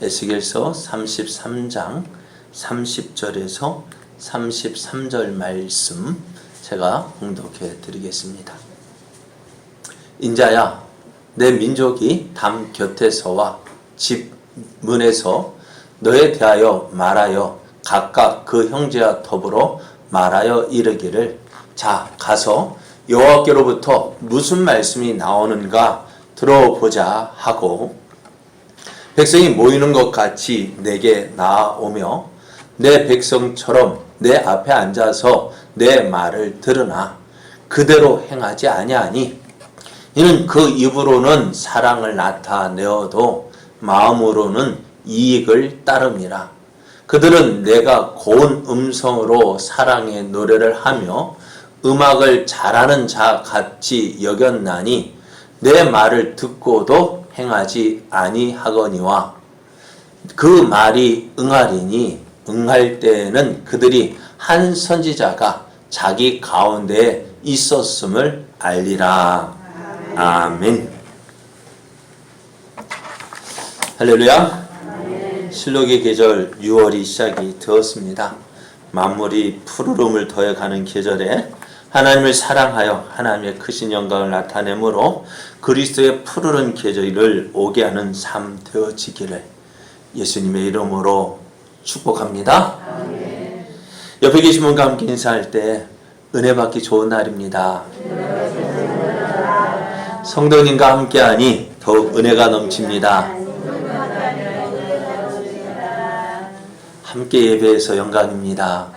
에스겔서 33장 30절에서 33절 말씀 제가 봉독해 드리겠습니다. 인자야, 내 민족이 담 곁에서와 집 문에서 너에 대하여 말하여 각각 그 형제와 더불어 말하여 이르기를, 자, 가서 여호와께로부터 무슨 말씀이 나오는가 들어보자 하고, 백성이 모이는 것 같이 내게 나아오며 내 백성처럼 내 앞에 앉아서 내 말을 들으나 그대로 행하지 아니하니, 이는 그 입으로는 사랑을 나타내어도 마음으로는 이익을 따름이라. 그들은 내가 고운 음성으로 사랑의 노래를 하며 음악을 잘하는 자 같이 여겼나니 내 말을 듣고도 행하지 아니하거니와, 그 말이 응하리니 응할 때에는 그들이 한 선지자가 자기 가운데에 있었음을 알리라. 아멘. 할렐루야. 실록의 계절 6월이 시작이 되었습니다. 만물이 푸르름을 더해가는 계절에 하나님을 사랑하여 하나님의 크신 영광을 나타내므로 그리스도의 푸르른 계절을 오게 하는 삶 되어지기를 예수님의 이름으로 축복합니다. 아멘. 옆에 계신 분과 함께 인사할 때 은혜 받기 좋은 날입니다. 성도님과 함께하니 더욱 은혜가 넘칩니다. 함께 예배해서 영광입니다.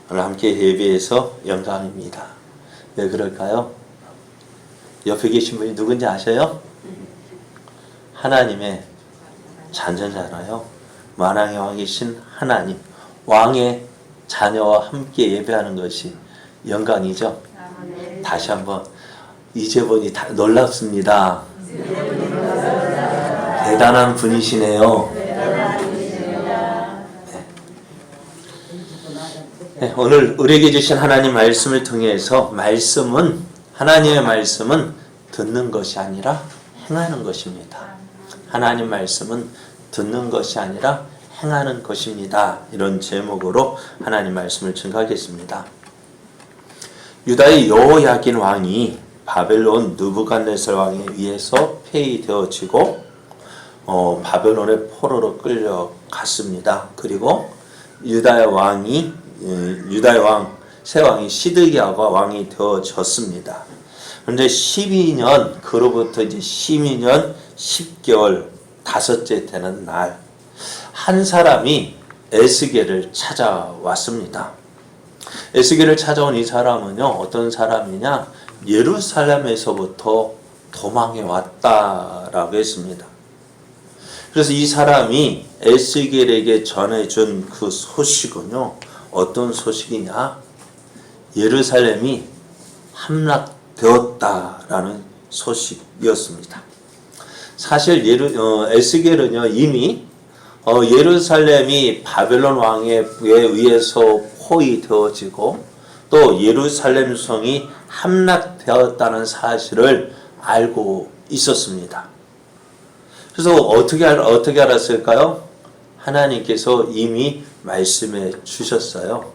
오늘 함께 예배해서 영광입니다. 왜 그럴까요? 옆에 계신 분이 누군지 아셔요? 하나님의 자녀잖아요. 만왕의 왕이신 하나님, 왕의 자녀와 함께 예배하는 것이 영광이죠. 다시 한번 이제 보니 놀랍습니다. 대단한 분이시네요. 네, 오늘 우리에게 주신 하나님 말씀을 통해서 하나님의 말씀은 듣는 것이 아니라 행하는 것입니다. 하나님 말씀은 듣는 것이 아니라 행하는 것입니다. 이런 제목으로 하나님 말씀을 증거하겠습니다. 유다의 여호야긴 왕이 바벨론 느부갓네살 왕에 의해서 폐위되어지고 바벨론의 포로로 끌려갔습니다. 그리고 유다의 새 왕이 시드기야가 왕이 되어졌습니다. 그런데 그로부터 이제 12년 10개월 다섯째 되는 날, 한 사람이 에스겔을 찾아왔습니다. 에스겔을 찾아온 이 사람은요, 어떤 사람이냐, 예루살렘에서부터 도망해 왔다라고 했습니다. 그래서 이 사람이 에스겔에게 전해준 그 소식은요, 어떤 소식이냐, 예루살렘이 함락되었다라는 소식이었습니다. 사실 에스겔은요, 이미 예루살렘이 바벨론 왕에 의해서 포위되어지고 또 예루살렘 성이 함락되었다는 사실을 알고 있었습니다. 그래서 어떻게 알았을까요? 하나님께서 이미 말씀해 주셨어요.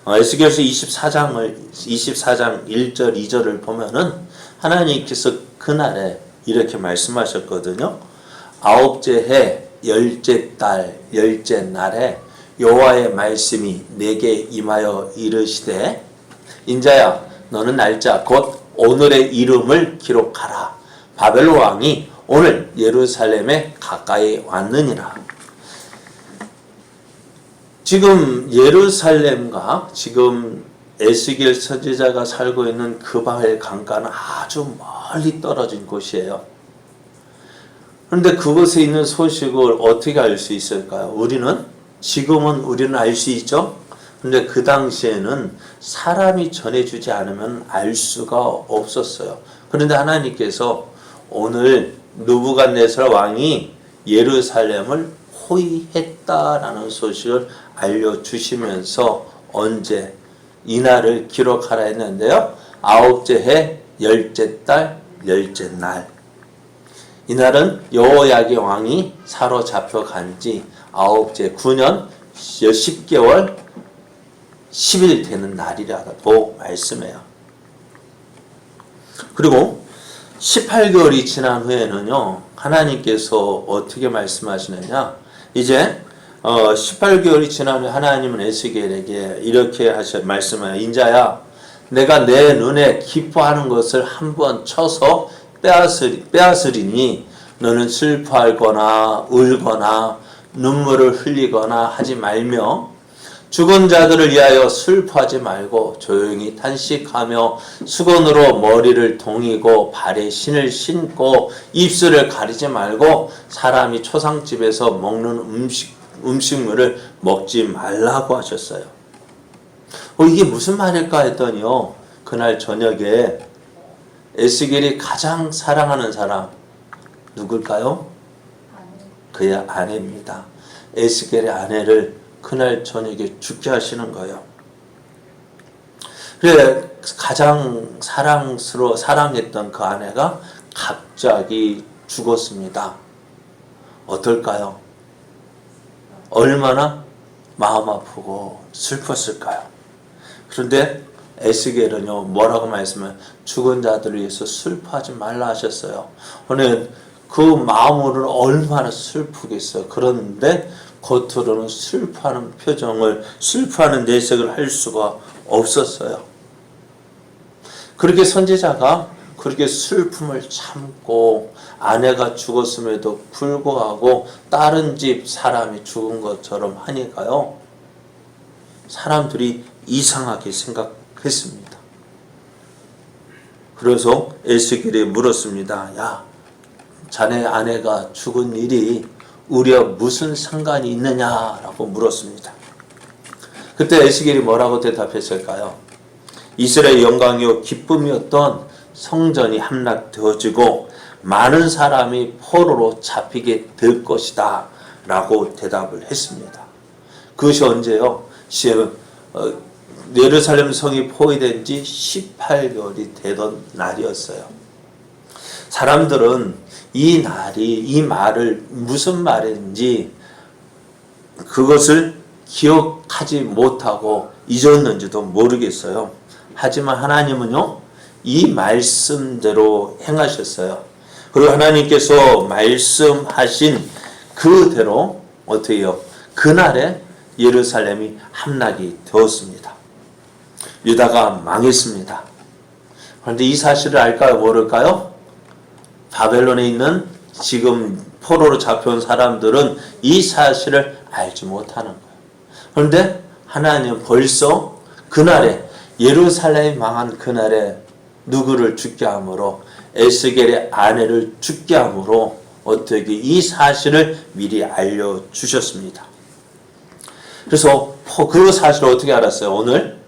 에스겔서 24장 1절 2절을 보면은 하나님께서 그날에 이렇게 말씀하셨거든요. 9째 해 10째 달 10째 날에 여호와의 말씀이 내게 임하여 이르시되, 인자야, 너는 날짜 곧 오늘의 이름을 기록하라. 바벨론 왕이 오늘 예루살렘에 가까이 왔느니라. 지금 예루살렘과 지금 에스겔 선지자가 살고 있는 그바벨 강가는 아주 멀리 떨어진 곳이에요. 그런데 그곳에 있는 소식을 어떻게 알 수 있을까요? 지금은 우리는 알 수 있죠? 근데 그 당시에는 사람이 전해주지 않으면 알 수가 없었어요. 그런데 하나님께서 오늘 느부갓네살 왕이 예루살렘을 포위했다라는 소식을 알려주시면서 언제 이날을 기록하라 했는데요. 9째 해 10째 달 10째 날. 이날은 여호야긴 왕이 사로잡혀 간지 9째 9년 10개월 10일 되는 날이라고 말씀해요. 그리고 18개월이 지난 후에는요, 하나님께서 어떻게 말씀하시느냐, 이제 18개월이 지난 후에 하나님은 에스겔에게 이렇게 말씀해요. 인자야, 내가 내 눈에 기뻐하는 것을 한번 쳐서 빼앗으리니 너는 슬퍼하거나 울거나 눈물을 흘리거나 하지 말며 죽은 자들을 위하여 슬퍼하지 말고 조용히 탄식하며 수건으로 머리를 동이고 발에 신을 신고 입술을 가리지 말고 사람이 초상집에서 먹는 음식물을 먹지 말라고 하셨어요. 이게 무슨 말일까 했더니요, 그날 저녁에 에스겔이 가장 사랑하는 사람 누굴까요? 그의 아내입니다. 에스겔의 아내를 그날 저녁에 죽게 하시는 거예요. 그래, 가장 사랑했던 그 아내가 갑자기 죽었습니다. 어떨까요? 얼마나 마음 아프고 슬펐을까요? 그런데 에스겔은요, 뭐라고 말씀해요? 죽은 자들을 위해서 슬퍼하지 말라 하셨어요. 오늘 그 마음으로는 얼마나 슬프겠어요. 그런데 겉으로는 슬퍼하는 표정을, 슬퍼하는 내색을 할 수가 없었어요. 그렇게 선지자가 그렇게 슬픔을 참고 아내가 죽었음에도 불구하고 다른 집 사람이 죽은 것처럼 하니까요, 사람들이 이상하게 생각했습니다. 그래서 에스겔이 물었습니다. 야, 자네 아내가 죽은 일이 우리와 무슨 상관이 있느냐라고 물었습니다. 그때 에스겔이 뭐라고 대답했을까요? 이스라엘의 영광이요 기쁨이었던 성전이 함락되어지고 많은 사람이 포로로 잡히게 될 것이다 라고 대답을 했습니다. 그것이 언제요? 예루살렘 성이 포위된 지 18개월이 되던 날이었어요. 사람들은 이 말을 무슨 말인지 그것을 기억하지 못하고 잊었는지도 모르겠어요. 하지만 하나님은요, 이 말씀대로 행하셨어요. 그리고 하나님께서 말씀하신 그대로 어떻게 해요? 그날에 예루살렘이 함락이 되었습니다. 유다가 망했습니다. 그런데 이 사실을 알까요? 모를까요? 바벨론에 있는 지금 포로로 잡혀온 사람들은 이 사실을 알지 못하는 거예요. 그런데 하나님은 벌써 그날에, 예루살렘이 망한 그날에 누구를 죽게 함으로, 에스겔의 아내를 죽게 함으로 어떻게 이 사실을 미리 알려주셨습니다. 그래서 그 사실을 어떻게 알았어요? 오늘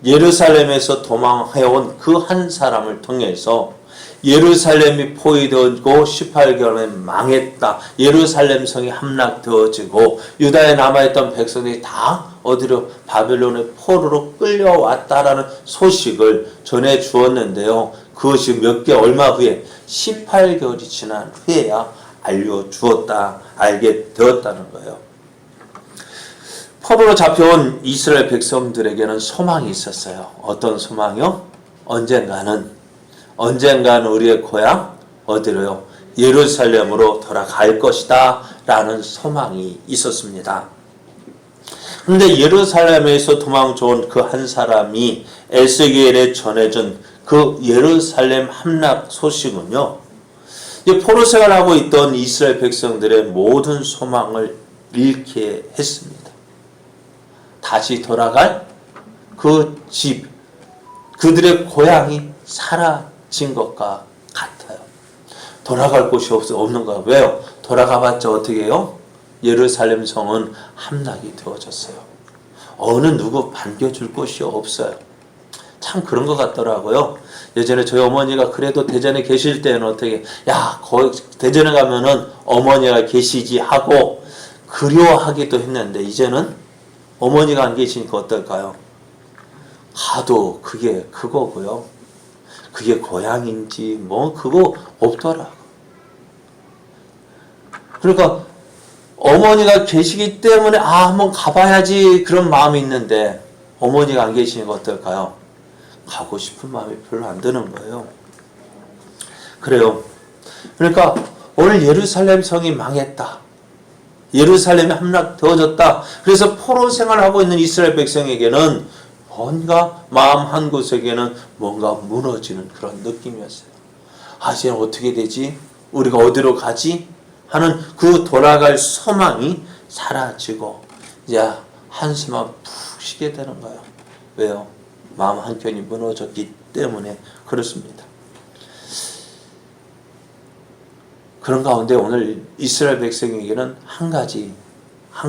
예루살렘에서 도망해온 그 한 사람을 통해서 예루살렘이 포위되고 18개월에 망했다. 예루살렘 성이 함락되어지고 유다에 남아있던 백성들이 다 어디로? 바벨론의 포로로 끌려왔다라는 소식을 전해 주었는데요. 그것이 얼마 후에 18개월이 지난 후에야 알게 되었다는 거예요. 포로로 잡혀온 이스라엘 백성들에게는 소망이 있었어요. 어떤 소망이요? 언젠가는 우리의 고향 어디로요? 예루살렘으로 돌아갈 것이다 라는 소망이 있었습니다. 그런데 예루살렘에서 도망쳐온 그 한 사람이 에스겔에 전해준 그 예루살렘 함락 소식은요, 포로 생활하고 있던 이스라엘 백성들의 모든 소망을 잃게 했습니다. 다시 돌아갈 그 집, 그들의 고향이 사라진 것과 같아요. 돌아갈 곳이 없는 거예요. 왜요? 돌아가봤자 어떻게 해요? 예루살렘 성은 함락이 되어졌어요. 어느 누구 반겨줄 곳이 없어요. 참 그런 것 같더라고요. 예전에 저희 어머니가 그래도 대전에 계실 때는 어떻게, 야, 거기 대전에 가면은 어머니가 계시지 하고 그리워하기도 했는데, 이제는 어머니가 안 계시니까 어떨까요? 가도 그게 그거고요. 그게 고향인지 그거 없더라고. 그러니까 어머니가 계시기 때문에 한번 가봐야지 그런 마음이 있는데 어머니가 안 계시니까 어떨까요? 가고 싶은 마음이 별로 안 드는 거예요. 그래요. 그러니까 오늘 예루살렘 성이 망했다. 예루살렘이 함락되어졌다. 그래서 포로 생활하고 있는 이스라엘 백성에게는 뭔가 마음 한 곳에게는 뭔가 무너지는 그런 느낌이었어요. 이제 어떻게 되지? 우리가 어디로 가지? 하는 그 돌아갈 소망이 사라지고 이제 한숨만 푹 쉬게 되는 거예요. 왜요? 마음 한켠이 무너졌기 때문에 그렇습니다. 그런 가운데 오늘 이스라엘 백성에게는 한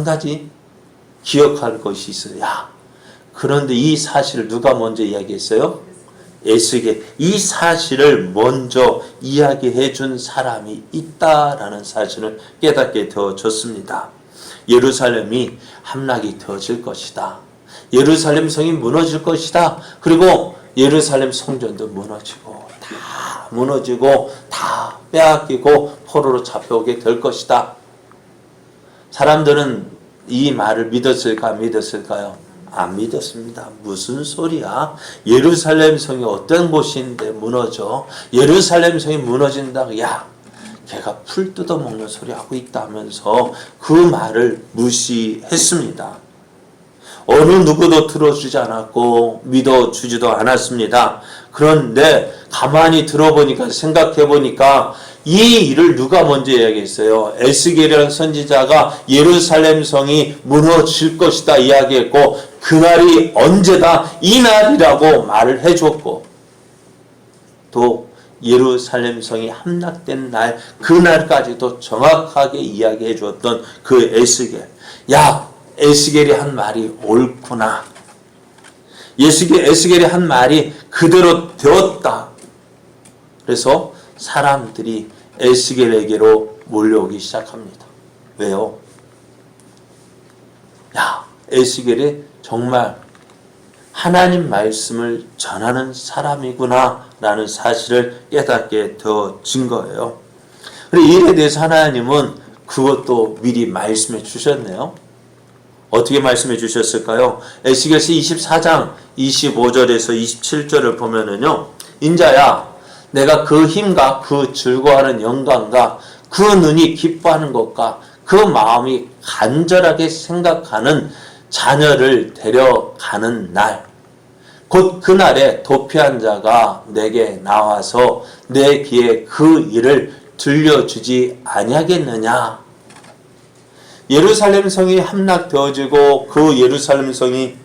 가지 기억할 것이 있어요. 그런데 이 사실을 누가 먼저 이야기했어요? 에스겔. 이 사실을 먼저 이야기해 준 사람이 있다라는 사실을 깨닫게 되어졌습니다. 예루살렘이 함락이 되어질 것이다. 예루살렘 성이 무너질 것이다. 그리고 예루살렘 성전도 무너지고 다 빼앗기고 포로로 잡혀오게 될 것이다. 사람들은 이 말을 믿었을까요? 안 믿었습니다. 무슨 소리야? 예루살렘 성이 어떤 곳인데 무너져? 예루살렘 성이 무너진다고 걔가 풀 뜯어먹는 소리 하고 있다면서 그 말을 무시했습니다. 어느 누구도 들어주지 않았고 믿어주지도 않았습니다. 그런데 가만히 들어보니까 생각해보니까 이 일을 누가 먼저 이야기했어요? 에스겔이라는 선지자가 예루살렘 성이 무너질 것이다 이야기했고 그날이 언제다? 이날이라고 말을 해줬고 또 예루살렘 성이 함락된 날 그날까지도 정확하게 이야기해 주었던 그 에스겔. 에스겔이 한 말이 옳구나. 에스겔이 한 말이 그대로 되었다. 그래서 사람들이 에스겔에게로 몰려오기 시작합니다. 왜요? 에스겔이 정말 하나님 말씀을 전하는 사람이구나 라는 사실을 깨닫게 되어진 거예요. 그리고 이 일에 대해서 하나님은 그것도 미리 말씀해 주셨네요. 어떻게 말씀해 주셨을까요? 에스겔서 24장 25절에서 27절을 보면은요. 인자야, 내가 그 힘과 그 즐거워하는 영광과 그 눈이 기뻐하는 것과 그 마음이 간절하게 생각하는 자녀를 데려가는 날, 곧 그날에 도피한 자가 내게 나와서 내 귀에 그 일을 들려주지 아니하겠느냐. 예루살렘 성이 함락되어지고 그 예루살렘 성이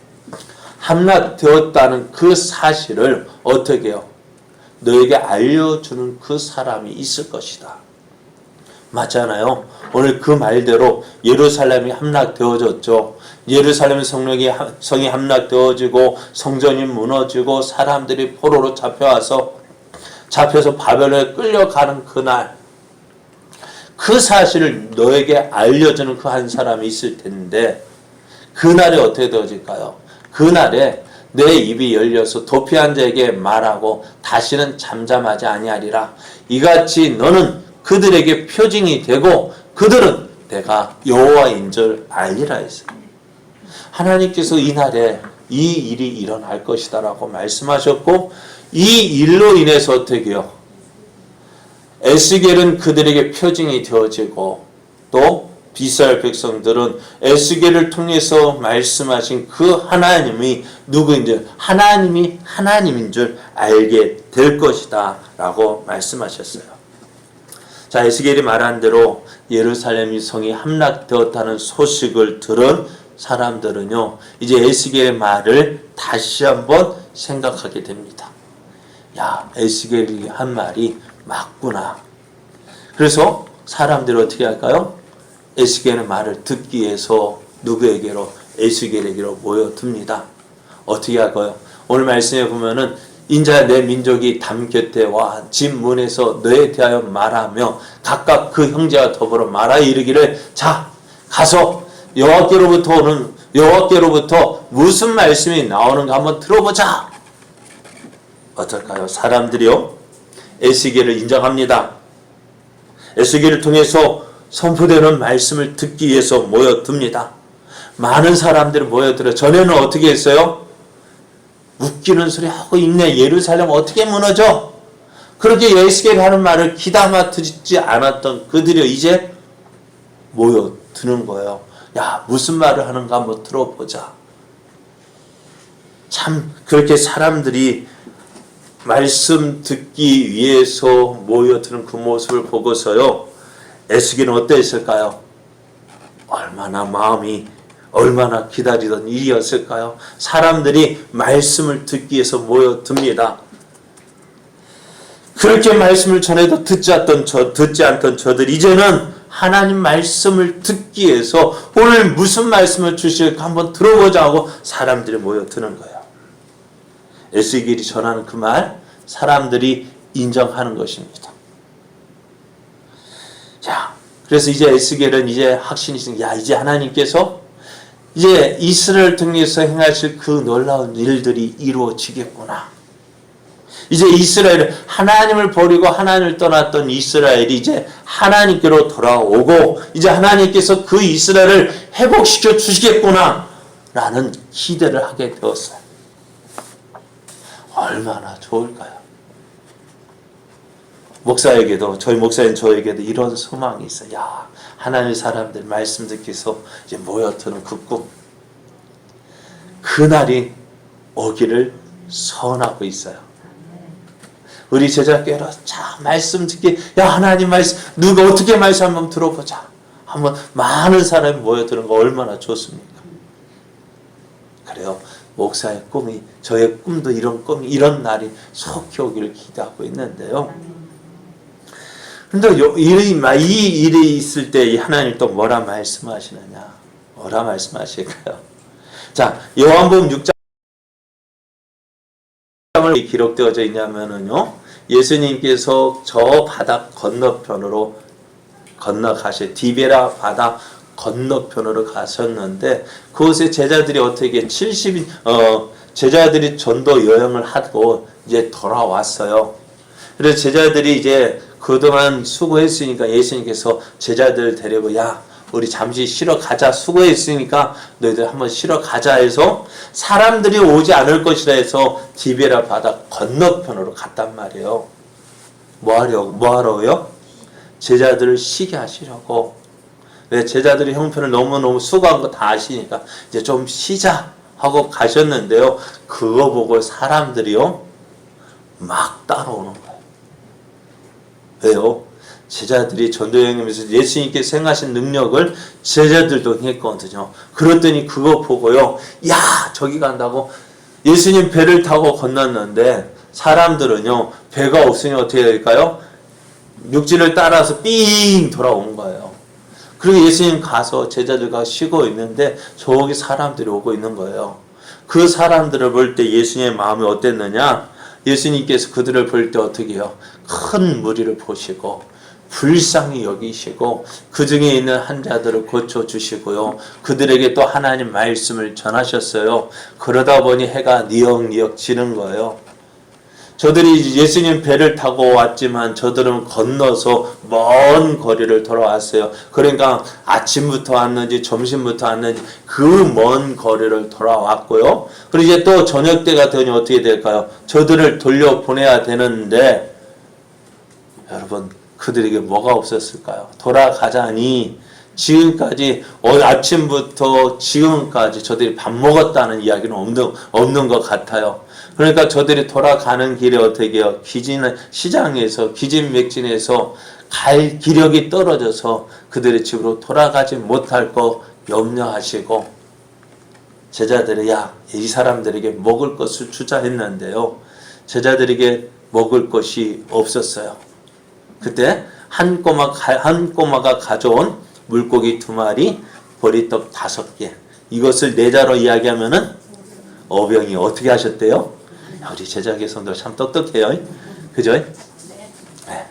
함락되었다는 그 사실을 어떻게 해요? 너에게 알려주는 그 사람이 있을 것이다. 맞잖아요. 오늘 그 말대로 예루살렘이 함락되어졌죠. 예루살렘 성이 함락되어지고 성전이 무너지고 사람들이 포로로 잡혀서 바벨론에 끌려가는 그날, 그 사실을 너에게 알려주는 그 한 사람이 있을 텐데 그날이 어떻게 되어질까요? 그날에 내 입이 열려서 도피한 자에게 말하고 다시는 잠잠하지 아니하리라. 이같이 너는 그들에게 표징이 되고 그들은 내가 여호와인 줄 알리라 했어요. 하나님께서 이날에 이 일이 일어날 것이다 라고 말씀하셨고 이 일로 인해서 어떻게 해요? 에스겔은 그들에게 표징이 되어지고 또 이스라엘 백성들은 에스겔을 통해서 말씀하신 그 하나님이 누구인지 하나님이 하나님인 줄 알게 될 것이다 라고 말씀하셨어요. 자, 에스겔이 말한 대로 예루살렘 성이 함락되었다는 소식을 들은 사람들은요 이제 에스겔의 말을 다시 한번 생각하게 됩니다. 에스겔이 한 말이 맞구나. 그래서 사람들이 어떻게 할까요? 에스겔의 말을 듣기 위해서 누구에게로? 에스겔에게로 모여듭니다. 어떻게 할까요? 오늘 말씀에 보면은 인자야 내 민족이 담 곁에 와 집 문에서 너에 대하여 말하며 각각 그 형제와 더불어 말하여 이르기를 자 가서 여호와께로부터 무슨 말씀이 나오는가 한번 들어보자. 어떨까요? 사람들이요 에스겔을 인정합니다. 에스겔을 통해서 선포되는 말씀을 듣기 위해서 모여듭니다. 많은 사람들이 모여들어. 전에는 어떻게 했어요? 웃기는 소리 하고 있네. 예루살렘 어떻게 무너져? 그렇게 에스겔이 하는 말을 귀담아 듣지 않았던 그들이 이제 모여드는 거예요. 야, 무슨 말을 하는가 한번 들어보자. 참 그렇게 사람들이 말씀 듣기 위해서 모여드는 그 모습을 보고서요, 에스겔은 어땠을까요? 얼마나 기다리던 일이었을까요? 사람들이 말씀을 듣기 위해서 모여듭니다. 그렇게 말씀을 전해도 듣지 않던 저들, 이제는 하나님 말씀을 듣기 위해서 오늘 무슨 말씀을 주실까 한번 들어보자 하고 사람들이 모여드는 거예요. 에스겔이 전하는 그 말, 사람들이 인정하는 것입니다. 자, 그래서 이제 에스겔은 이제 확신이 있으니, 이제 하나님께서 이제 이스라엘을 통해서 행하실 그 놀라운 일들이 이루어지겠구나. 이제 이스라엘은 하나님을 버리고 하나님을 떠났던 이스라엘이 이제 하나님께로 돌아오고, 이제 하나님께서 그 이스라엘을 회복시켜 주시겠구나 라는 기대를 하게 되었어요. 얼마나 좋을까요? 목사에게도, 저희 목사인 저에게도 이런 소망이 있어요. 야, 하나님의 사람들 말씀 듣기 위해서 이제 모여드는 그 꿈, 그날이 오기를 소원하고 있어요. 우리 제자께로 자, 말씀 듣기, 야, 하나님 말씀, 누가 어떻게 말씀 한번 들어보자. 한번 많은 사람이 모여드는 거 얼마나 좋습니까? 그래요. 목사의 꿈이, 저의 꿈도 이런 꿈이, 이런 날이 속히 오기를 기대하고 있는데요. 근데 이 일이 있을 때 하나님 또 뭐라 말씀하시느냐? 뭐라 말씀하실까요? 자, 요한복음 6장 기록되어져 있냐면은요, 예수님께서 저 바다 건너편으로 건너가셔, 디베라 바다 건너편으로 가셨는데, 그곳에 제자들이 어떻게 제자들이 전도 여행을 하고 이제 돌아왔어요. 그래서 제자들이 이제 그동안 수고했으니까 예수님께서 제자들을 데리고, 야, 우리 잠시 쉬러 가자. 수고했으니까 너희들 한번 쉬러 가자 해서 사람들이 오지 않을 것이라 해서 디베라 바다 건너편으로 갔단 말이에요. 뭐 하려고요? 제자들을 쉬게 하시려고. 왜? 제자들이 형편을 너무너무 수고한 거 다 아시니까 이제 좀 쉬자 하고 가셨는데요. 그거 보고 사람들이요, 막 따라오는 거예요. 왜요? 제자들이 전도여행하면서 예수님께서 행하신 능력을 제자들도 했거든요. 그랬더니 그거 보고요, 야, 저기 간다고 예수님 배를 타고 건넜는데, 사람들은요, 배가 없으니 어떻게 될까요? 육지를 따라서 삥 돌아온 거예요. 그리고 예수님 가서 제자들과 쉬고 있는데 저기 사람들이 오고 있는 거예요. 그 사람들을 볼 때 예수님의 마음이 어땠느냐? 예수님께서 그들을 볼 때 어떻게 해요? 큰 무리를 보시고 불쌍히 여기시고 그 중에 있는 환자들을 고쳐주시고요. 그들에게 또 하나님 말씀을 전하셨어요. 그러다 보니 해가 니역니역 지는 거예요. 저들이 예수님 배를 타고 왔지만 저들은 건너서 먼 거리를 돌아왔어요. 그러니까 아침부터 왔는지 점심부터 왔는지 그 먼 거리를 돌아왔고요. 그리고 이제 또 저녁 때가 되니 어떻게 될까요? 저들을 돌려보내야 되는데, 여러분, 그들에게 뭐가 없었을까요? 돌아가자니 지금까지 아침부터 지금까지 저들이 밥 먹었다는 이야기는 없는 것 같아요. 그러니까 저들이 돌아가는 길에 어떻게 해요? 시장에서 기진맥진해서 갈 기력이 떨어져서 그들의 집으로 돌아가지 못할 거 염려하시고, 제자들이 야, 이 사람들에게 먹을 것을 주자 했는데요, 제자들에게 먹을 것이 없었어요. 그때 한 꼬마가 가져온 물고기 2마리, 보리떡 5개, 이것을 내자로 이야기하면은 어병이 어떻게 하셨대요? 우리 제자계성도 참 똑똑해요. 그죠? 네.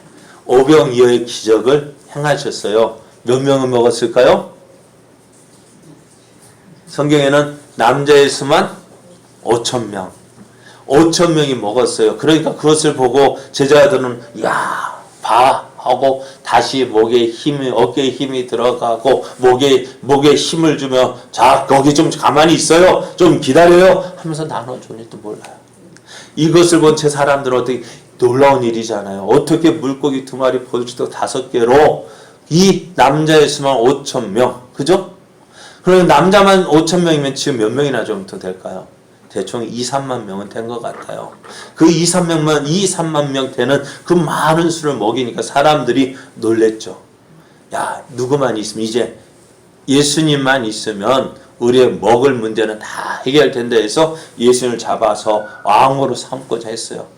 오병이어의 기적을 행하셨어요. 몇 명은 먹었을까요? 성경에는 남자의 수만 5,000명. 5,000명이 먹었어요. 그러니까 그것을 보고 제자들은 야, 봐 하고 다시 어깨에 힘이 들어가고 목에 힘을 주며 자 거기 좀 가만히 있어요. 좀 기다려요. 하면서 나눠주니도 몰라요. 이것을 본 제 사람들은 어떻게 놀라운 일이잖아요. 어떻게 물고기 2마리 포도주 5개로 이 남자의 수만 5,000명. 그죠? 그러면 남자만 5,000명이면 지금 몇 명이나 정도 될까요? 대충 2, 3만 명은 된 것 같아요. 그 2, 3만 명 되는 그 많은 수를 먹이니까 사람들이 놀랬죠. 야, 누구만 있으면 이제 예수님만 있으면 우리의 먹을 문제는 다 해결된다 해서 예수님을 잡아서 왕으로 삼고자 했어요.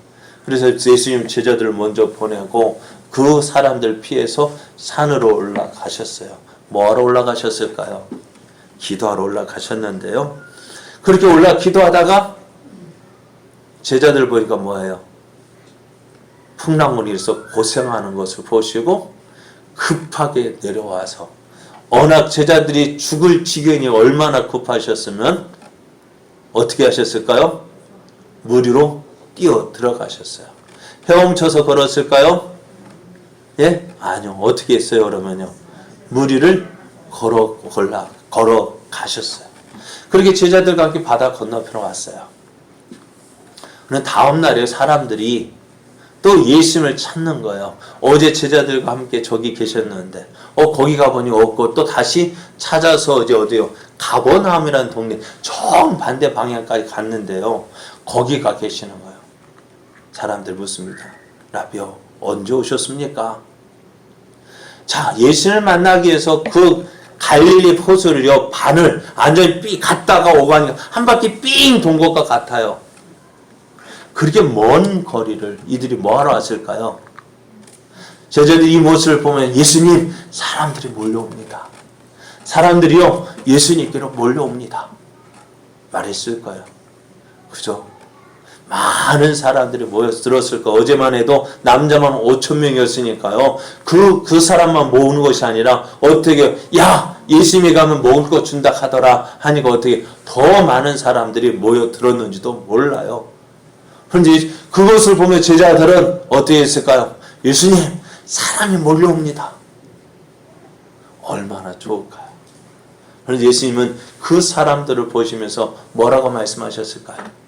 그래서 예수님 제자들을 먼저 보내고 그 사람들 피해서 산으로 올라가셨어요. 뭐하러 올라가셨을까요? 기도하러 올라가셨는데요. 그렇게 기도하다가 제자들 보니까 뭐예요? 풍랑문에서 고생하는 것을 보시고 급하게 내려와서 워낙 제자들이 죽을 지경이 얼마나 급하셨으면 어떻게 하셨을까요? 물 위로 뛰어 들어가셨어요. 헤엄쳐서 걸었을까요? 예? 아니요. 어떻게 했어요? 그러면요. 물 위를 걸어 가셨어요. 그렇게 제자들과 함께 바다 건너편으로 왔어요. 그런데 다음 날에 사람들이 또 예수님을 찾는 거예요. 어제 제자들과 함께 저기 계셨는데 거기 가보니 없고 또 다시 찾아서 이제 어디요? 가버나움이라는 동네 정반대 방향까지 갔는데요. 거기 가 계시는 거예요. 사람들 묻습니다. 라비요, 언제 오셨습니까? 자, 예수님을 만나기 위해서 그 갈릴리 호수를요, 반을 완전히 삥 갔다가 오고 하니까 한 바퀴 삥 돈 것과 같아요. 그렇게 먼 거리를 이들이 뭐하러 왔을까요? 제자들이 이 모습을 보면 예수님, 사람들이 몰려옵니다. 사람들이요, 예수님께로 몰려옵니다. 말했을 거예요. 그죠? 많은 사람들이 모여들었을 거예요. 어제만 해도 남자만 5,000명이었으니까요. 그 사람만 모으는 것이 아니라 어떻게 야 예수님이 가면 먹을 거 준다 하더라 하니까 어떻게 더 많은 사람들이 모여들었는지도 몰라요. 그런데 그것을 보면 제자들은 어떻게 했을까요? 예수님, 사람이 몰려옵니다. 얼마나 좋을까요? 그런데 예수님은 그 사람들을 보시면서 뭐라고 말씀하셨을까요?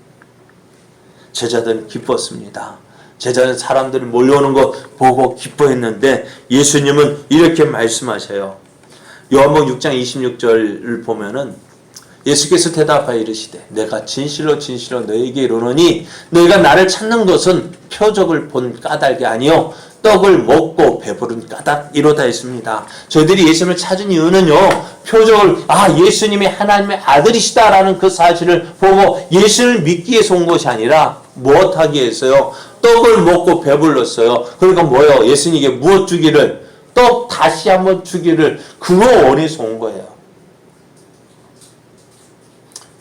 제자들은 기뻤습니다. 제자는 사람들이 몰려오는 거 보고 기뻐했는데 예수님은 이렇게 말씀하셔요. 요한복음 6장 26절을 보면은 예수께서 대답하여 이르시되 내가 진실로 진실로 너희에게 이르노니 너희가 나를 찾는 것은 표적을 본 까닭이 아니요 떡을 먹고 배부른 까닭이로다 했습니다. 저희들이 예수님을 찾은 이유는요, 표적을 예수님이 하나님의 아들이시다라는 그 사실을 보고 예수님을 믿기 위해서 온 것이 아니라 무엇하기 위해서요? 떡을 먹고 배불렀어요. 그러니까 뭐예요? 예수님에게 무엇 주기를? 떡 다시 한번 주기를 그거 원해서 온 거예요.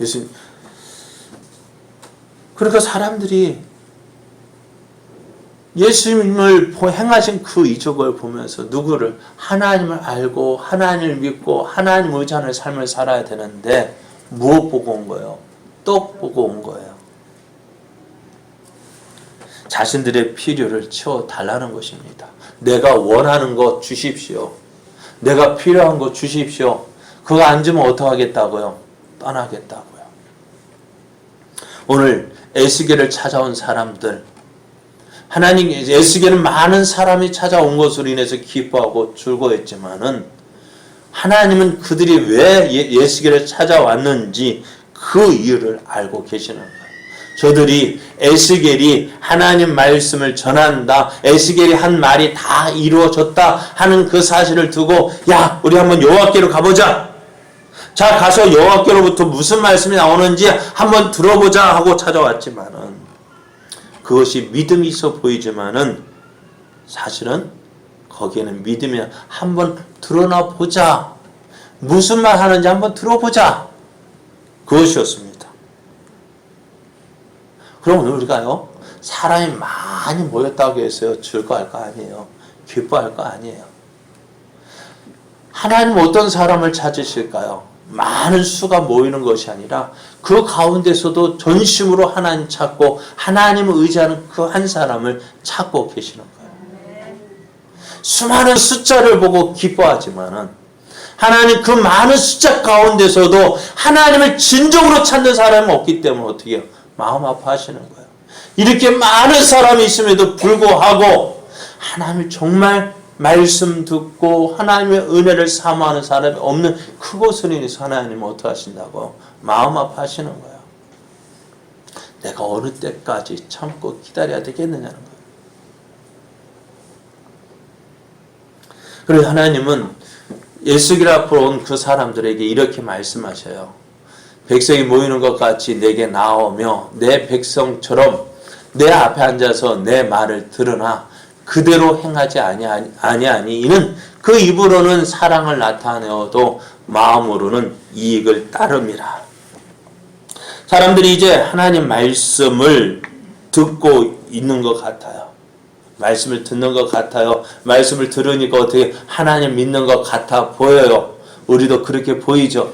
예수님. 그러니까 사람들이 예수님을 행하신 그 이적을 보면서 누구를? 하나님을 알고 하나님을 믿고 하나님 의지하는 삶을 살아야 되는데 무엇 보고 온 거예요? 떡 보고 온 거예요. 자신들의 필요를 채워달라는 것입니다. 내가 원하는 것 주십시오. 내가 필요한 것 주십시오. 그거 안 주면 어떻게 하겠다고요? 떠나겠다고요. 오늘 에스겔을 찾아온 사람들, 하나님 에스겔은 많은 사람이 찾아온 것으로 인해서 기뻐하고 즐거워했지만은 하나님은 그들이 왜 에스겔을 찾아왔는지 그 이유를 알고 계시는 거예요. 저들이 에스겔이 하나님 말씀을 전한다, 에스겔이 한 말이 다 이루어졌다 하는 그 사실을 두고 야, 우리 한번 여호와께로 가보자. 자, 가서 여호와께로부터 무슨 말씀이 나오는지 한번 들어보자 하고 찾아왔지만은 그것이 믿음이 있어 보이지만은 사실은 거기에는 믿음이 한번 드러나 보자. 무슨 말 하는지 한번 들어보자. 그것이었습니다. 그럼 오늘 우리가요, 사람이 많이 모였다고 해서요, 즐거워할 거 아니에요. 기뻐할 거 아니에요. 하나님 어떤 사람을 찾으실까요? 많은 수가 모이는 것이 아니라 그 가운데서도 전심으로 하나님 찾고 하나님을 의지하는 그 한 사람을 찾고 계시는 거예요. 수많은 숫자를 보고 기뻐하지만은 하나님 그 많은 숫자 가운데서도 하나님을 진정으로 찾는 사람은 없기 때문에 어떻게 해요? 마음 아파하시는 거예요. 이렇게 많은 사람이 있음에도 불구하고 하나님을 정말 말씀 듣고 하나님의 은혜를 사모하는 사람이 없는 크고 인해서 하나님은 어떻게 하신다고? 마음 아파하시는 거예요. 내가 어느 때까지 참고 기다려야 되겠느냐는 거예요. 그리고 하나님은 예수길 앞으로 온 그 사람들에게 이렇게 말씀하셔요. 백성이 모이는 것 같이 내게 나오며 내 백성처럼 내 앞에 앉아서 내 말을 들으나 그대로 행하지 아니하니 이는 그 입으로는 사랑을 나타내어도 마음으로는 이익을 따름이라. 사람들이 이제 하나님 말씀을 듣고 있는 것 같아요. 말씀을 듣는 것 같아요. 말씀을 들으니까 어떻게 하나님 믿는 것 같아 보여요. 우리도 그렇게 보이죠.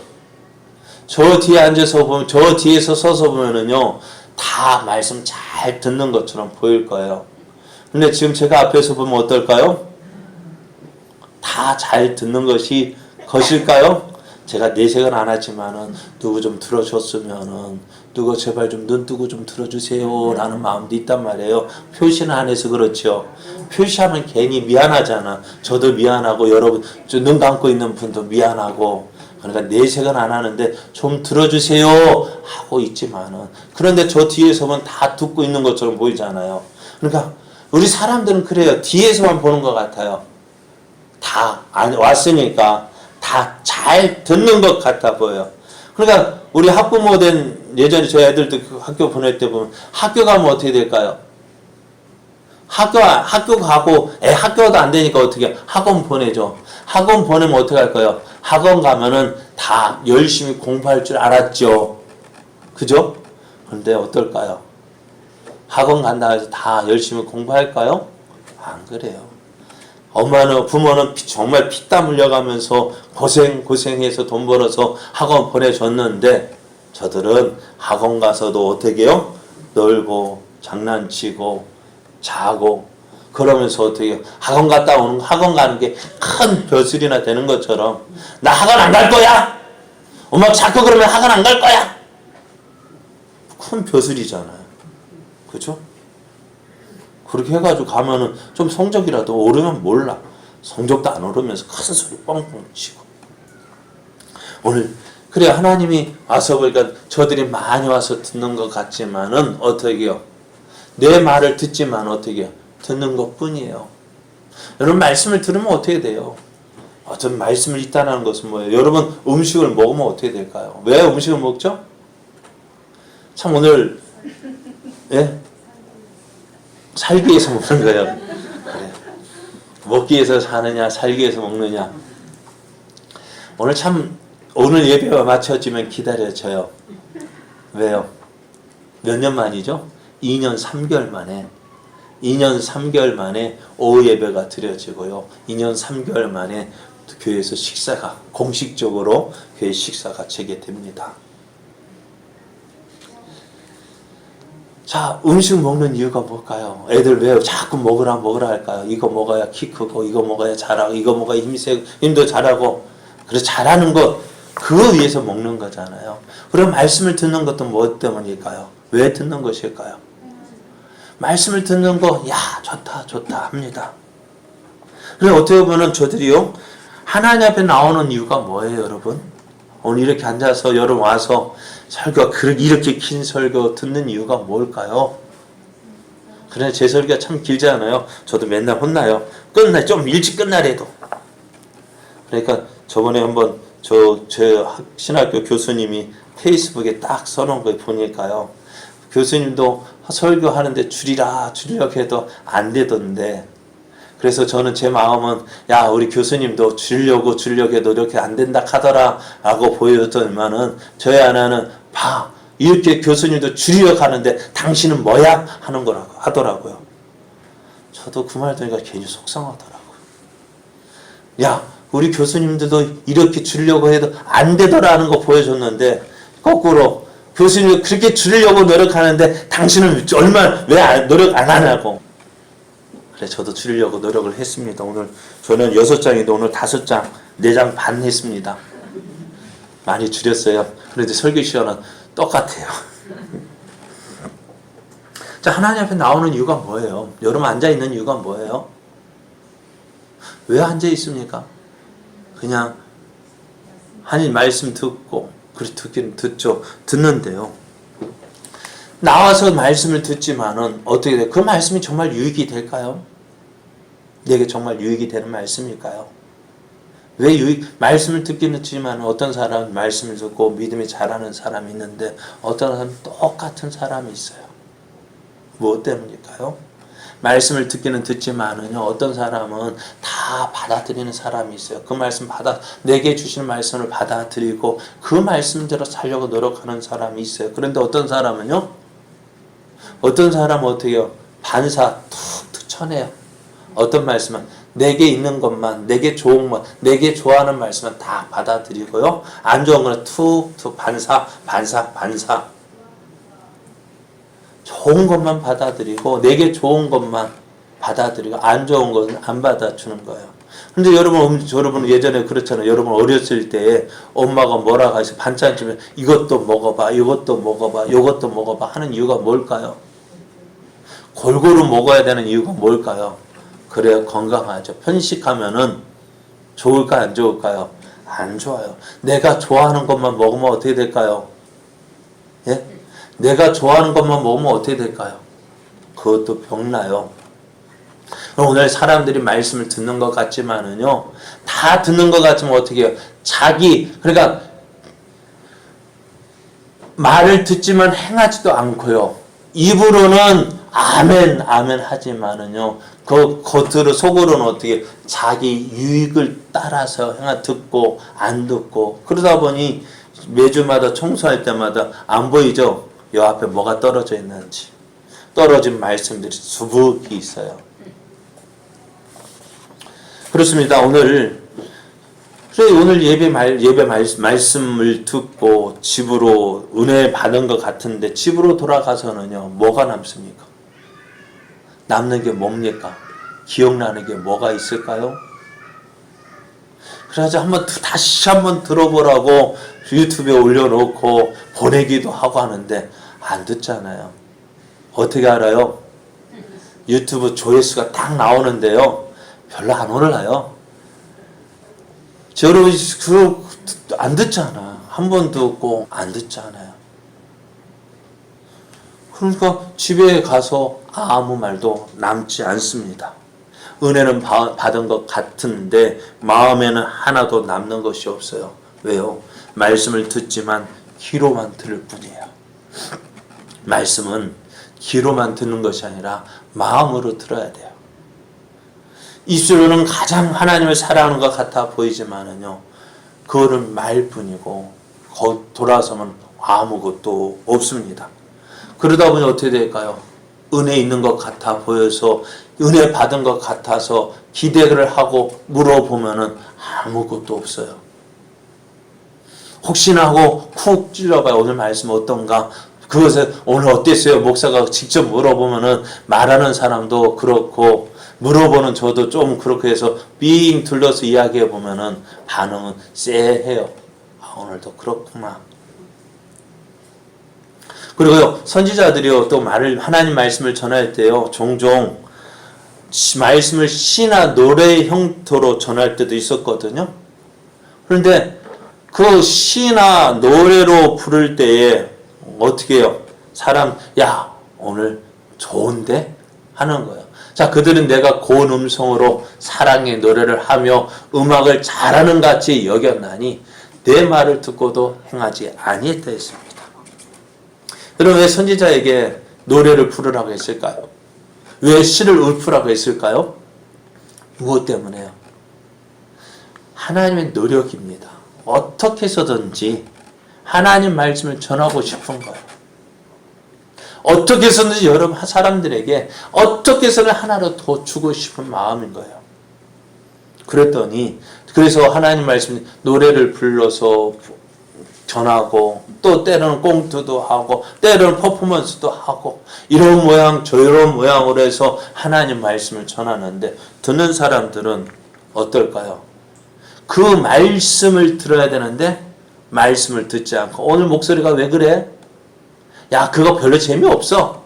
저 뒤에 앉아서 보면, 저 뒤에서 서서 보면은요, 다 말씀 잘 듣는 것처럼 보일 거예요. 근데 지금 제가 앞에서 보면 어떨까요? 다 잘 듣는 것일까요? 제가 내색은 안 하지만은 누구 좀 들어줬으면은 누구 제발 좀 눈 뜨고 좀 들어주세요 라는 마음도 있단 말이에요. 표시는 안 해서 그렇죠. 표시하면 괜히 미안하잖아. 저도 미안하고 여러분 눈 감고 있는 분도 미안하고 그러니까 내색은 안 하는데 좀 들어주세요 하고 있지만은 그런데 저 뒤에서 보면 다 듣고 있는 것처럼 보이잖아요. 그러니까 우리 사람들은 그래요. 뒤에서만 보는 것 같아요. 다 왔으니까 다 잘 듣는 것 같아 보여요. 그러니까 우리 학부모 된 예전에 저희 애들도 학교 보낼 때 보면 학교 가면 어떻게 될까요? 학교 가고 학교도 안 되니까 어떻게 학원 보내죠. 학원 보내면 어떻게 할까요? 학원 가면은 다 열심히 공부할 줄 알았죠. 그죠? 그런데 어떨까요? 학원 간다 해서 다 열심히 공부할까요? 안 그래요. 부모는 정말 피땀 흘려가면서 고생해서 돈 벌어서 학원 보내줬는데 저들은 학원 가서도 어떻게 해요? 놀고 장난치고 자고 그러면서 어떻게 해요? 학원 가는 게 큰 벼슬이나 되는 것처럼 나 학원 안 갈 거야! 엄마 자꾸 그러면 학원 안 갈 거야! 큰 벼슬이잖아요. 그죠? 그렇게 해가지고 가면은 좀 성적이라도 오르면 몰라. 성적도 안 오르면서 큰 소리 뻥뻥 치고. 오늘 그래 하나님이 와서 보니까 저들이 많이 와서 듣는 것 같지만은 어떻게 해요? 내 말을 듣지만 어떻게 해요? 듣는 것 뿐이에요. 여러분 말씀을 들으면 어떻게 돼요? 어떤 말씀을 있다는 것은 뭐예요? 여러분 음식을 먹으면 어떻게 될까요? 왜 음식을 먹죠? 참 오늘 예? 살기 위해서 먹는 거예요. 그래. 먹기 위해서 사느냐 살기 위해서 먹느냐. 오늘 예배가 마쳐지면 기다려져요. 왜요? 몇 년 만이죠? 2년 3개월 만에 2년 3개월 만에 오후 예배가 드려지고요. 2년 3개월 만에 교회에서 공식적으로 교회 식사가 재개됩니다. 자, 음식 먹는 이유가 뭘까요? 애들 왜 자꾸 먹으라 할까요? 이거 먹어야 키 크고, 이거 먹어야 잘하고, 이거 먹어야 힘도 잘하고, 그래서 잘하는 것, 그거 위해서 먹는 거잖아요. 그럼 말씀을 듣는 것도 뭐 때문일까요? 왜 듣는 것일까요? 말씀을 듣는 거, 야, 좋다 합니다. 그래서 어떻게 보면 저들이요, 하나님 앞에 나오는 이유가 뭐예요, 여러분? 오늘 이렇게 앉아서 여러분 와서 이렇게 긴 설교 듣는 이유가 뭘까요? 그래, 제 설교가 참 길잖아요. 저도 맨날 혼나요. 좀 일찍 끝나래도. 그러니까 저번에 한번 제 신학교 교수님이 페이스북에 딱 써놓은 거 보니까요. 교수님도 설교하는데 줄이려고 해도 안 되던데. 그래서 저는 제 마음은 야 우리 교수님도 줄려고 해도 이렇게 안 된다 하더라 라고 보여줬더니만은 저희 하나는 봐 이렇게 교수님도 줄이려고 하는데 당신은 뭐야? 하더라고요. 저도 그 말 들으니까 괜히 속상하더라고요. 야 우리 교수님들도 이렇게 줄이려고 해도 안 되더라는 거 보여줬는데 거꾸로 교수님이 그렇게 줄이려고 노력하는데 당신은 왜 노력 안 하냐고. 그래 저도 줄이려고 노력을 했습니다. 오늘 저는 6장인데 오늘 5장, 4장 반 했습니다. 많이 줄였어요. 그런데 설교 시간은 똑같아요. 자, 하나님 앞에 나오는 이유가 뭐예요? 여러분 앉아있는 이유가 뭐예요? 왜 앉아있습니까? 그냥 하나님 말씀 듣고, 그래 듣긴 듣죠. 듣는데요. 나와서 말씀을 듣지만은 어떻게 돼요? 그 말씀이 정말 유익이 될까요? 내게 정말 유익이 되는 말씀일까요? 왜 말씀을 듣기는 듣지만 어떤 사람은 말씀을 듣고 믿음이 자라는 사람이 있는데 어떤 사람은 똑같은 사람이 있어요. 무엇 때문일까요? 말씀을 듣기는 듣지만은요, 어떤 사람은 다 받아들이는 사람이 있어요. 그 말씀 내게 주시는 말씀을 받아들이고 그 말씀대로 살려고 노력하는 사람이 있어요. 그런데 어떤 사람은 어떻게 해요? 반사 툭툭 쳐내요. 어떤 말씀은 내게 있는 것만, 내게 좋은 것, 내게 좋아하는 말씀은 다 받아들이고요. 안 좋은 거는 툭툭 반사. 좋은 것만 받아들이고 내게 좋은 것만 받아들이고 안 좋은 것은 안 받아주는 거예요. 근데 여러분 예전에 그렇잖아요. 여러분 어렸을 때 엄마가 뭐라고 해서 반찬 주면 이것도 먹어봐, 이것도 먹어봐, 이것도 먹어봐 하는 이유가 뭘까요? 골고루 먹어야 되는 이유가 뭘까요? 그래야 건강하죠. 편식하면은 좋을까 안 좋을까요? 안 좋아요. 내가 좋아하는 것만 먹으면 어떻게 될까요? 예? 내가 좋아하는 것만 먹으면 어떻게 될까요? 그것도 병나요. 오늘 사람들이 말씀을 듣는 것 같지만은요, 다 듣는 것 같지만 어떻게 해요? 그러니까 말을 듣지만 행하지도 않고요. 입으로는 아멘 하지만은요, 그 겉으로 속으로는 어떻게 자기 유익을 따라서 듣고 안 듣고 그러다 보니 매주마다 청소할 때마다 안 보이죠? 요 앞에 뭐가 떨어져 있는지. 떨어진 말씀들이 수북이 있어요. 그렇습니다. 오늘 예배 말씀을 듣고 집으로 은혜 받은 것 같은데 집으로 돌아가서는요, 뭐가 남습니까? 남는 게 뭡니까? 기억나는 게 뭐가 있을까요? 그래서 다시 한번 들어보라고 유튜브에 올려놓고 보내기도 하고 하는데 안 듣잖아요. 어떻게 알아요? 유튜브 조회수가 딱 나오는데요, 별로 안 올라요. 여러분 안 듣잖아. 한 번 듣고 안 듣잖아요. 그러니까 집에 가서 아무 말도 남지 않습니다. 은혜는 받은 것 같은데 마음에는 하나도 남는 것이 없어요. 왜요? 말씀을 듣지만 귀로만 들을 뿐이에요. 말씀은 귀로만 듣는 것이 아니라 마음으로 들어야 돼요. 입술로는 가장 하나님을 사랑하는 것 같아 보이지만은요, 그거는 말뿐이고 돌아서면 아무것도 없습니다. 그러다 보니 어떻게 될까요? 은혜 있는 것 같아 보여서, 은혜 받은 것 같아서 기대를 하고 물어보면은 아무것도 없어요. 혹시나 하고 쿡 찔러봐요. 오늘 말씀 어떤가? 그것에 오늘 어땠어요? 목사가 직접 물어보면은 말하는 사람도 그렇고 물어보는 저도 좀 그렇게 해서 삥 둘러서 이야기해 보면은 반응은 쎄해요. 오늘도 그렇구나. 그리고요, 선지자들이요, 또 하나님 말씀을 전할 때요, 종종 말씀을 시나 노래의 형태로 전할 때도 있었거든요. 그런데 그 시나 노래로 부를 때에 어떻게 해요? 야, 오늘 좋은데? 하는 거예요. 자, 그들은 내가 고운 음성으로 사랑의 노래를 하며 음악을 잘하는 같이 여겼나니 내 말을 듣고도 행하지 아니했다 했습니다. 여러분, 왜 선지자에게 노래를 부르라고 했을까요? 왜 시를 읊으라고 했을까요? 무엇 때문에요? 하나님의 노력입니다. 어떻게 해서든지 하나님 말씀을 전하고 싶은 거예요. 어떻게 해서든지 여러분 사람들에게 어떻게 해서든 하나로 더 주고 싶은 마음인 거예요. 그래서 하나님 말씀 노래를 불러서 전하고 또 때로는 꽁트도 하고 때로는 퍼포먼스도 하고 이런 모양 저런 모양으로 해서 하나님 말씀을 전하는데 듣는 사람들은 어떨까요? 그 말씀을 들어야 되는데 말씀을 듣지 않고 오늘 목소리가 왜 그래? 야 그거 별로 재미없어.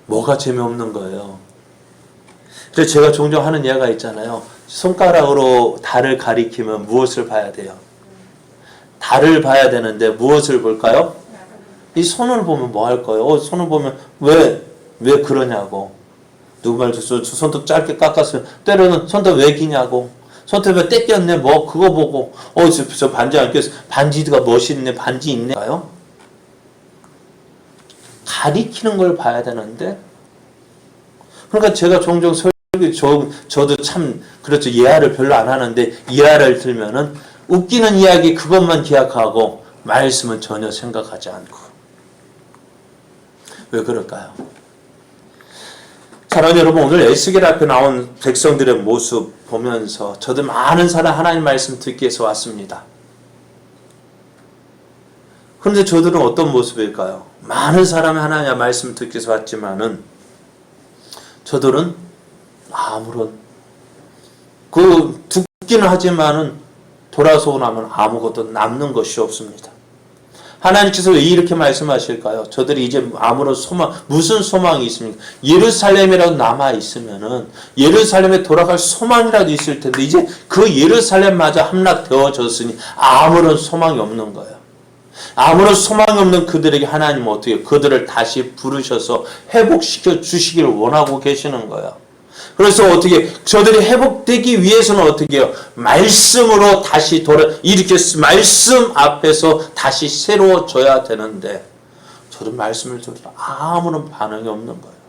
뭐가 재미없는 거예요? 그래서 제가 종종 하는 예가 있잖아요. 손가락으로 달을 가리키면 무엇을 봐야 돼요? 달을 봐야 되는데 무엇을 볼까요? 이 손을 보면 뭐 할까요? 손을 보면 왜 그러냐고. 누구 말도 손톱 짧게 깎았으면 때로는 손톱 왜 기냐고. 손톱에 때 꼈네 뭐 그거 보고 저 반지 안 꼈어. 반지가 멋있네 반지 있네요. 가리키는 걸 봐야 되는데 그러니까 제가 종종 저도 참 그렇죠. 예화를 별로 안 하는데 예화를 들면은 웃기는 이야기 그것만 기억하고 말씀은 전혀 생각하지 않고 왜 그럴까요? 사랑하는 여러분 오늘 에스겔 앞에 나온 백성들의 모습 보면서 저도 많은 사람 하나님 말씀 듣기 위해서 왔습니다. 그런데 저들은 어떤 모습일까요? 많은 사람이 하나님의 말씀 듣기 위해서 왔지만은 저들은 아무런 듣기는 하지만은 돌아서고 나면 아무것도 남는 것이 없습니다. 하나님께서 왜 이렇게 말씀하실까요? 저들이 이제 아무런 무슨 소망이 있습니까? 예루살렘이라도 남아있으면은, 예루살렘에 돌아갈 소망이라도 있을 텐데, 이제 그 예루살렘마저 함락되어졌으니 아무런 소망이 없는 거예요. 아무런 소망이 없는 그들에게 하나님은 어떻게 그들을 다시 부르셔서 회복시켜 주시기를 원하고 계시는 거예요. 그래서 어떻게 저들이 회복되기 위해서는 어떻게 해요? 말씀으로 다시 이렇게 말씀 앞에서 다시 새로워져야 되는데 저들 말씀을 들어도 아무런 반응이 없는 거예요.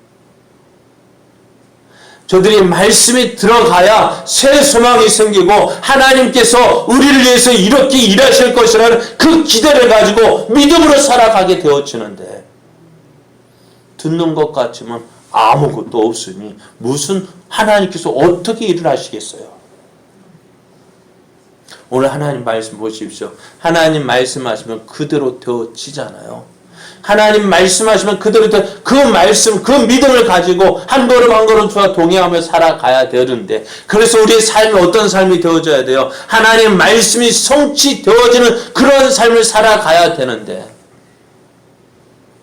저들이 말씀에 들어가야 새 소망이 생기고 하나님께서 우리를 위해서 이렇게 일하실 것이라는 그 기대를 가지고 믿음으로 살아가게 되어지는데 듣는 것 같지만 아무것도 없으니 무슨 하나님께서 어떻게 일을 하시겠어요? 오늘 하나님 말씀 보십시오. 하나님 말씀하시면 그대로 되어지잖아요. 하나님 말씀하시면 그대로 그 말씀, 그 믿음을 가지고 한 걸음 한 걸음 저와 동행하며 살아가야 되는데 그래서 우리의 삶이 어떤 삶이 되어져야 돼요? 하나님 말씀이 성취되어지는 그런 삶을 살아가야 되는데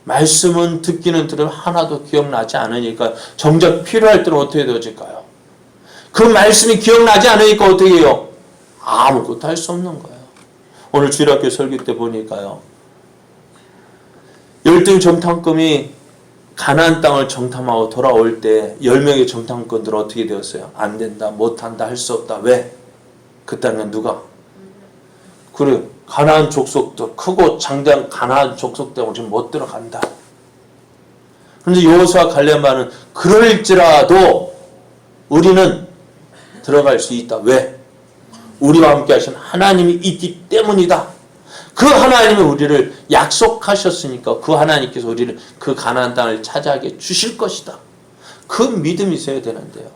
말씀은 듣기는 들으면 하나도 기억나지 않으니까 정작 필요할 때는 어떻게 되어질까요? 그 말씀이 기억나지 않으니까 어떻게 해요? 아무것도 할 수 없는 거예요. 오늘 주일학교 설교 때 보니까요. 열두 정탐꾼이 가나안 땅을 정탐하고 돌아올 때 10명의 정탐꾼들 어떻게 되었어요? 안 된다, 못한다, 할 수 없다. 왜? 그 땅은 누가? 그래, 가나안 족속도 크고 장대한 가나안 족속 때문에 지금 못 들어간다. 그런데 여호수아 갈렙만은 그럴지라도 우리는 들어갈 수 있다. 왜? 우리와 함께 하신 하나님이 있기 때문이다. 그 하나님이 우리를 약속하셨으니까 그 하나님께서 우리를 그 가나안 땅을 차지하게 주실 것이다. 그 믿음이 있어야 되는데요.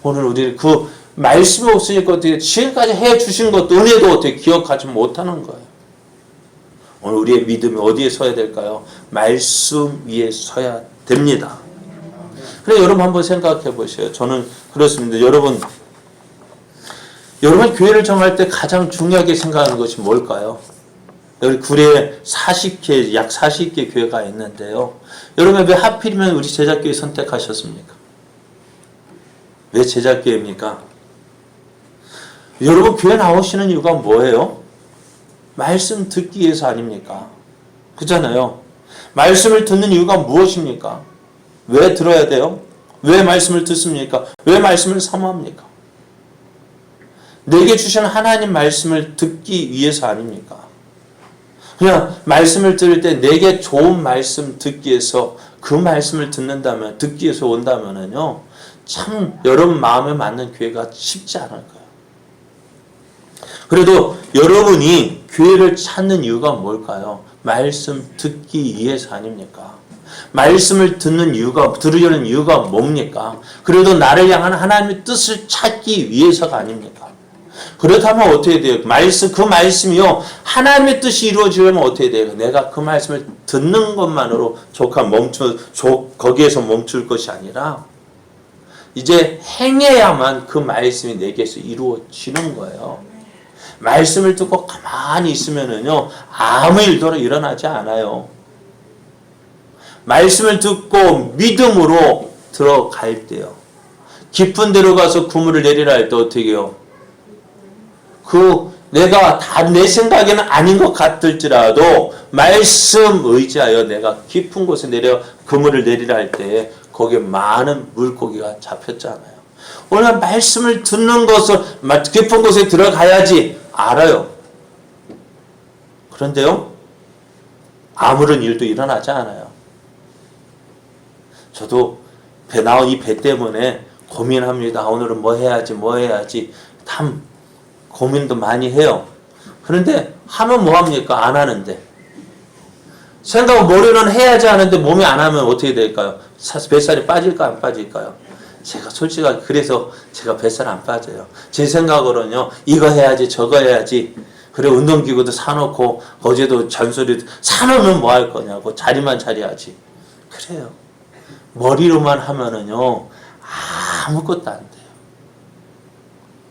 오늘 우리는 그 말씀이 없으니까 어떻게 지금까지 해주신 것도 은혜도 어떻게 기억하지 못하는 거예요. 오늘 우리의 믿음이 어디에 서야 될까요? 말씀 위에 서야 됩니다. 그래 여러분 한번 생각해 보세요. 저는 그렇습니다. 여러분 교회를 정할 때 가장 중요하게 생각하는 것이 뭘까요? 여기 구례에 약 40개 교회가 있는데요. 여러분 왜 하필이면 우리 제자교회 선택하셨습니까? 왜 제자교회입니까? 여러분 교회 나오시는 이유가 뭐예요? 말씀 듣기 위해서 아닙니까? 그렇잖아요. 말씀을 듣는 이유가 무엇입니까? 왜 들어야 돼요? 왜 말씀을 듣습니까? 왜 말씀을 사모합니까? 내게 주신 하나님 말씀을 듣기 위해서 아닙니까? 그냥 말씀을 들을 때 내게 좋은 말씀 듣기 위해서 그 말씀을 듣기 위해서 온다면은요, 참 여러분 마음에 맞는 교회가 쉽지 않을 거예요. 그래도 여러분이 교회를 찾는 이유가 뭘까요? 말씀 듣기 위해서 아닙니까? 말씀을 들으려는 이유가 뭡니까? 그래도 나를 향한 하나님의 뜻을 찾기 위해서가 아닙니까? 그렇다면 어떻게 돼요? 그 말씀이요. 하나님의 뜻이 이루어지려면 어떻게 돼요? 내가 그 말씀을 듣는 것만으로 거기에서 멈출 것이 아니라 이제 행해야만 그 말씀이 내게서 이루어지는 거예요. 말씀을 듣고 가만히 있으면은요, 아무 일도 일어나지 않아요. 말씀을 듣고 믿음으로 들어갈 때요. 깊은 데로 가서 그물을 내리라 할 때 어떻게 해요? 내가 다 내 생각에는 아닌 것 같을지라도 말씀 의지하여 내가 깊은 곳에 내려 그물을 내리라 할 때 거기에 많은 물고기가 잡혔잖아요. 오늘 말씀을 듣는 것을 깊은 곳에 들어가야지 알아요. 그런데요, 아무런 일도 일어나지 않아요. 저도 나온 이 배 때문에 고민합니다. 오늘은 뭐 해야지 참 고민도 많이 해요. 그런데 하면 뭐합니까? 안 하는데. 머리는 해야지 하는데 몸이 안 하면 어떻게 될까요? 뱃살이 빠질까 안 빠질까요? 제가 솔직하게 그래서 제가 뱃살 안 빠져요. 제 생각으로는요, 이거 해야지 저거 해야지. 그래, 운동기구도 사놓고 어제도 잔소리 사놓으면 뭐 할 거냐고. 자리만 차려야지. 그래요. 머리로만 하면은요, 아무것도 안 돼요.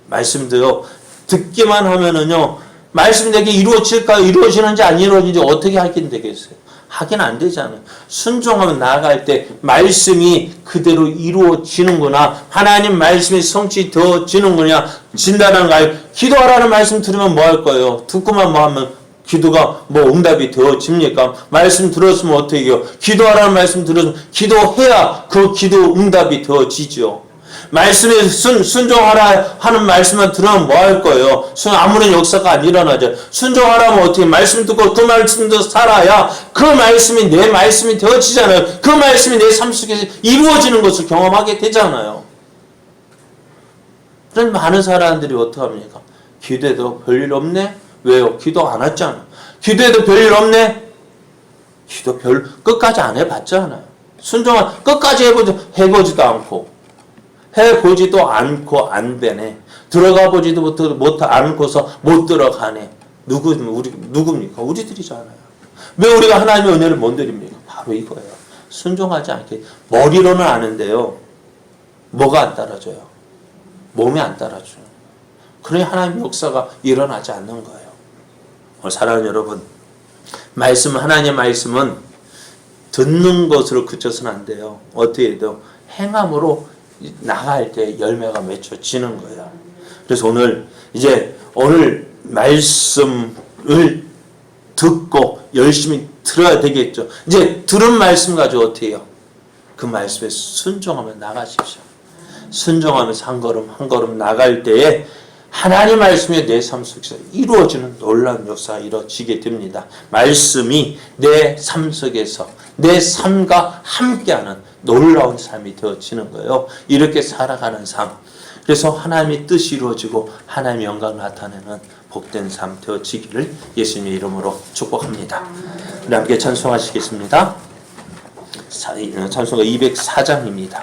말씀도요, 듣기만 하면은요, 말씀 내게 이루어질까요? 이루어지는지 안 이루어지는지 어떻게 하긴 되겠어요? 하긴 안 되잖아요. 순종하면 나아갈 때 말씀이 그대로 이루어지는구나. 하나님 말씀이 성취되어지는구나. 진다는 거. 기도하라는 말씀 들으면 뭐 할 거예요? 듣고만 뭐 하면 기도가 응답이 되어집니까? 말씀 들었으면 어떻게 해요? 기도하라는 말씀 들었으면 기도해야 그 기도 응답이 되어지죠. 말씀에 순종하라 하는 말씀만 들으면 뭐 할 거예요? 아무런 역사가 안 일어나죠. 순종하라면 어떻게 말씀 듣고 그 말씀도 살아야 그 말씀이 내 말씀이 되어지잖아요. 그 말씀이 내 삶 속에서 이루어지는 것을 경험하게 되잖아요. 그런 많은 사람들이 어떡합니까? 기도해도 별일 없네? 왜요? 기도 안 했잖아. 기도해도 별일 없네? 기도 끝까지 안 해봤잖아요. 끝까지 해보지도 않고. 해보지도 않고 안 되네. 들어가 보지도 못 않고서 못 들어가네. 누굽니까? 우리들이잖아요. 왜 우리가 하나님의 은혜를 못 드립니까? 바로 이거예요. 순종하지 않게. 머리로는 아는데요, 뭐가 안 따라줘요? 몸이 안 따라줘요. 그러니 하나님의 역사가 일어나지 않는 거예요. 사랑하는 여러분, 하나님의 말씀은 듣는 것으로 그쳐서는 안 돼요. 어떻게 해도 행함으로 나갈 때 열매가 맺혀지는 거예요. 그래서 오늘 말씀을 듣고 열심히 들어야 되겠죠. 이제 들은 말씀 가지고 어떻게 해요? 그 말씀에 순종하며 나가십시오. 순종하면서 한 걸음 한 걸음 나갈 때에 하나님 말씀이 내 삶 속에서 이루어지는 놀라운 역사가 이루어지게 됩니다. 말씀이 내 삶 속에서 내 삶과 함께하는 놀라운 삶이 되어지는 거예요. 이렇게 살아가는 삶. 그래서 하나님의 뜻이 이루어지고 하나님의 영광을 나타내는 복된 삶 되어지기를 예수님의 이름으로 축복합니다. 우리 함께 찬송하시겠습니다. 찬송가 204장입니다.